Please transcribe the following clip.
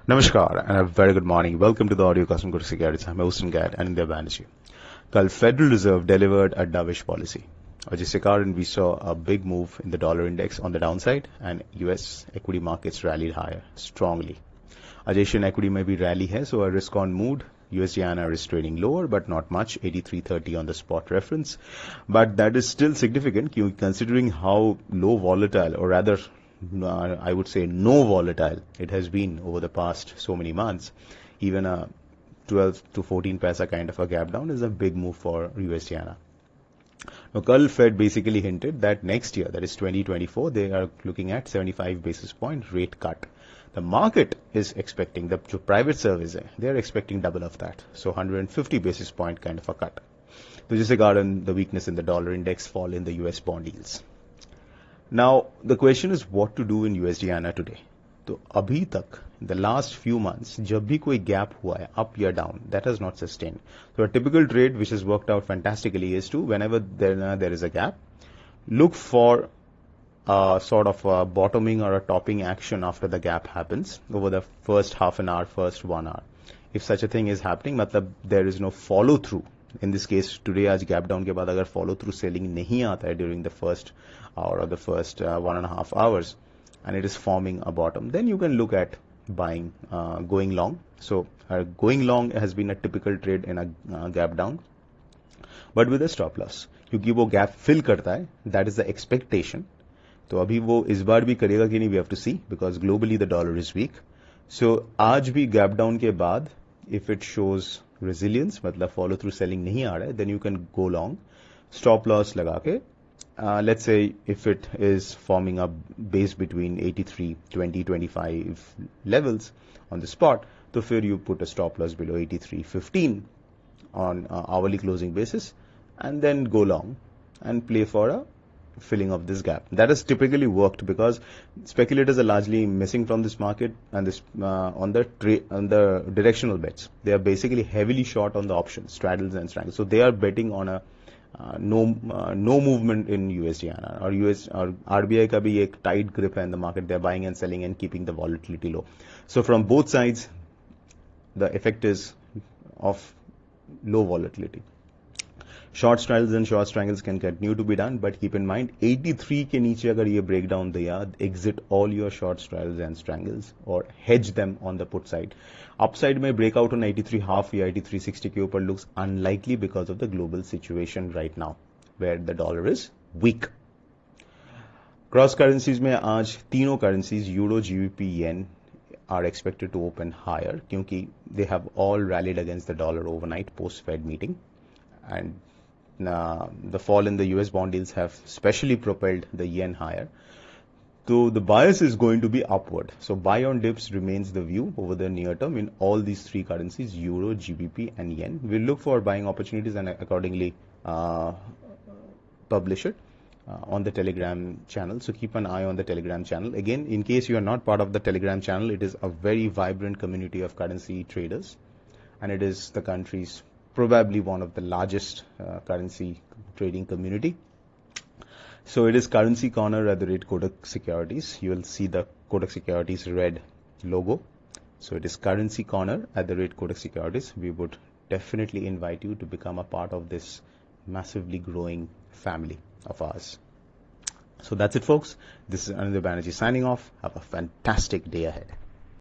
Namaskar and a very good morning. Welcome to the audio custom Kotak Securities. I'm hosting guide Anindya Banerjee. कल Federal Reserve delivered a dovish policy, और जिसके कारण we saw a big move in the dollar index on the downside and US equity markets rallied higher strongly. Asian equity में भी rally है, so a risk on mood. USDINR is trading lower, but not much, 83.30 on the spot reference. But that is still significant considering how low volatile, or rather I would say no volatile it has been over the past so many months. Even a 12 to 14 paisa kind of a gap down is a big move for USDINR. Now, Kal Fed basically hinted that next year, that is 2024, they are looking at 75 basis point rate cut. The market is expecting, the private service, they are expecting double of that. So 150 basis point kind of a cut. So जिसके कारण the weakness in the dollar index, fall in the US bond yields. Now, the question is what to do in USDINR today. तो अभी तक, in the last few months, जब भी कोई gap हुआ है, up या down, that has not sustained. So a typical trade which has worked out fantastically is to, whenever there is a gap, look for a sort of a bottoming or a topping action after the gap happens over the first half an hour, first 1 hour. If such a thing is happening, matlab there is no follow through. In this case, today आज gap down के बाद अगर follow through selling नहीं आता है during the first hour or the first 1.5 hours, and it is forming a bottom, then you can look at buying, going long. So going long has been a typical trade in a gap down, but with a stop loss, क्योंकि वो gap fill करता है, that is the expectation. तो अभी वो इस बार भी करेगा कि नहीं, we have to see, because globally the dollar is weak. So आज भी gap down के बाद, if it shows resilience, मतलब follow through selling नहीं आ रहा है, then you can go long, stop loss लगा के. Let's say if it is forming a base between 83, 20, 25 levels on the spot, तो फिर you put a stop loss below 83.15 on hourly closing basis, and then go long and play for a filling of this gap. That has typically worked because speculators are largely missing from this market, and this on the directional bets. They are basically heavily short on the options, straddles and strangles. So they are betting on a no movement in USDINR or US or RBI का भी एक tight grip है in the market. They are buying and selling and keeping the volatility low. So from both sides, the effect is of low volatility. Short straddles and short strangles can continue to be done, but keep in mind 83 के नीचे अगर ये breakdown दिया, exit all your short straddles and strangles or hedge them on the put side. Upside में breakout on 83 half या 83.60 के ऊपर looks unlikely because of the global situation right now, where the dollar is weak. Cross currencies में आज तीनों currencies Euro, GBP, Yen are expected to open higher क्योंकि they have all rallied against the dollar overnight post Fed meeting, and the fall in the US bond yields have specially propelled the yen higher. So the bias is going to be upward. So buy on dips remains the view over the near term in all these three currencies, Euro, GBP and Yen. We'll look for buying opportunities and accordingly publish it on the Telegram channel. So keep an eye on the Telegram channel. Again, in case you are not part of the Telegram channel, it is a very vibrant community of currency traders, and it is the country's probably one of the largest currency trading community. So it is Currency Corner at the rate Kotak Securities. You will see the Kotak Securities red logo. So it is Currency Corner at the rate Kotak Securities. We would definitely invite you to become a part of this massively growing family of ours. So that's it, folks. This is Anindya Banerjee signing off. Have a fantastic day ahead.